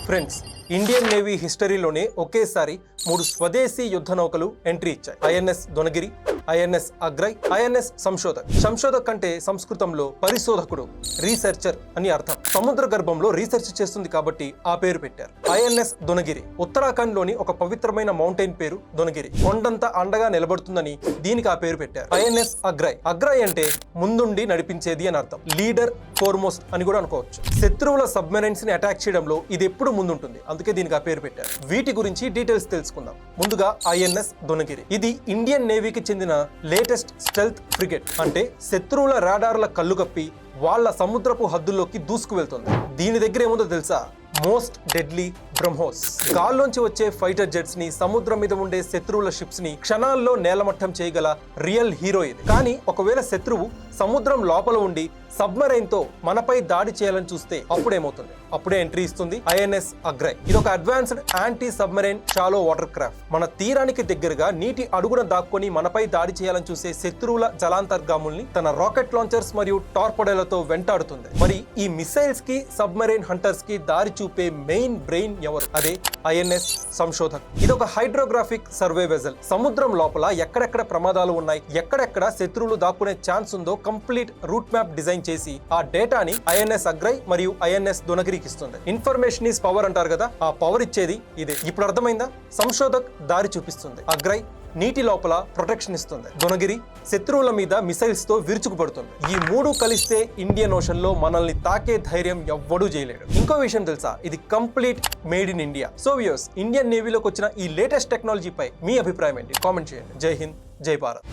Friends, Indian navy హిస్టరీలోనే ఒకేసారి 3 స్వదేశీ యుద్ధ నౌకలు ఎంట్రీ ఇచ్చాయి. INS Dunagiri, INS Agray, INS Sanshodhak. Sanshodhak అంటే సంస్కృతంలో పరిశోధకుడు, రీసెర్చర్ అని అర్థం. సముద్ర గర్భంలో రీసెర్చ్ చేస్తుంది కాబట్టి ఆ పేరు పెట్టారు. ఐఎన్ఎస్ దొనగిరి ఉత్తరాఖండ్ లోని ఒక పవిత్రమైన మౌంటైన్ పేరు దొనగిరి. కొండంత అండగా నిలబడుతుందని దీనికి ఆ పేరు పెట్టారు. ఐఎన్ఎస్ అగ్రై, అగ్రై అంటే ముందుండి నడిపించేది అని అర్థం. లీడర్, ఫోర్మోస్ట్ అని కూడా అనుకోవచ్చు. శత్రువుల సబ్మెరైన్స్ ని అటాక్ చేయడంలో ఇది ఎప్పుడు ముందుంటుంది, అందుకే దీనికి ఆ పేరు పెట్టారు. వీటి గురించి డీటెయిల్స్ తెలుసుకుందాం. ముందుగా ఐఎన్ఎస్ దొనగిరి. ఇది ఇండియన్ నేవీకి చెందిన లేటెస్ట్ స్టెల్త్ ఫ్రిగేట్. అంటే శత్రువుల రాడార్ల కళ్ళు కప్పి వాళ్ళ సముద్రపు హద్దుల్లోకి దూసుకు వెళ్తుంది. దీని దగ్గర ఏముందో తెలుసా? Most deadly BrahMos. గాల్లోంచి వచ్చే ఫైటర్ జెట్స్ ని, సముద్రం మీద ఉండే శత్రువుల షిప్స్ ని క్షణాల్లో నేలమట్టం చేయగల రియల్ హీరో ఇది. కానీ ఒకవేళ శత్రువు సముద్రం లోపల ఉండి సబ్మరైన్ తో మనపై దాడి చేయాలని చూస్తే అప్పుడేమవుతుంది? అప్పుడే ఎంట్రీ ఇస్తుంది ఐఎన్ఎస్ అగ్రై. ఇది ఒక advanced anti submarine shallow water craft. మన తీరానికి దగ్గరగా నీటి అడుగున దాక్కొని మనపై దాడి చేయాలని చూసే శత్రువుల జలాంతర్గాముల్ని తన రాకెట్ లాంచర్స్ మరియు టార్పొడోలతో వెంటాడుతుంది. మరి ఈ మిసైల్స్ కి, సబ్మరైన్ హంటర్స్ కి దారి చూపే మెయిన్ బ్రెయిన్ ఎవరు? అదే ఐఎన్ఎస్ సంశోధక్. ఇది ఒక హైడ్రోగ్రాఫిక్ సర్వే వెజల్. సముద్రం లోపల ఎక్కడెక్కడ ప్రమాదాలు ఉన్నాయి, ఎక్కడెక్కడ శత్రువులు దాక్కునే ఛాన్స్ ఉందో కంప్లీట్ రూట్ మ్యాప్ డిజైన్ చేసి ఆ డేటాని ఐఎన్ఎస్ అగ్రై మరియు ఐఎన్ఎస్ దొనగిరికి ఇస్తుంది. ఇన్ఫర్మేషన్ ఈస్ పవర్ అంటారు కదా, ఆ పవర్ ఇచ్చేది ఇదే. ఇప్పుడు అర్థమైందా? సంశోధక్ దారి చూపిస్తుంది, అగ్రై నీటి లోపల ప్రొటెక్షన్ ఇస్తుంది, దొనగిరి శత్రువుల మీద మిసైల్స్ తో విరుచుకుపడుతుంది. ఈ 3 కలిస్తే ఇండియన్ ఓషన్ లో మనల్ని తాకే ధైర్యం ఎవ్వడూ చేయలేడు. ఇంకో విషయం తెలుసా? ఇది complete made in India. So viewers, Indian నేవీలోకి వచ్చిన ఈ లేటెస్ట్ టెక్నాలజీపై మీ అభిప్రాయం ఏంటి? కామెంట్ చేయండి. జై హింద్, జై భారత్.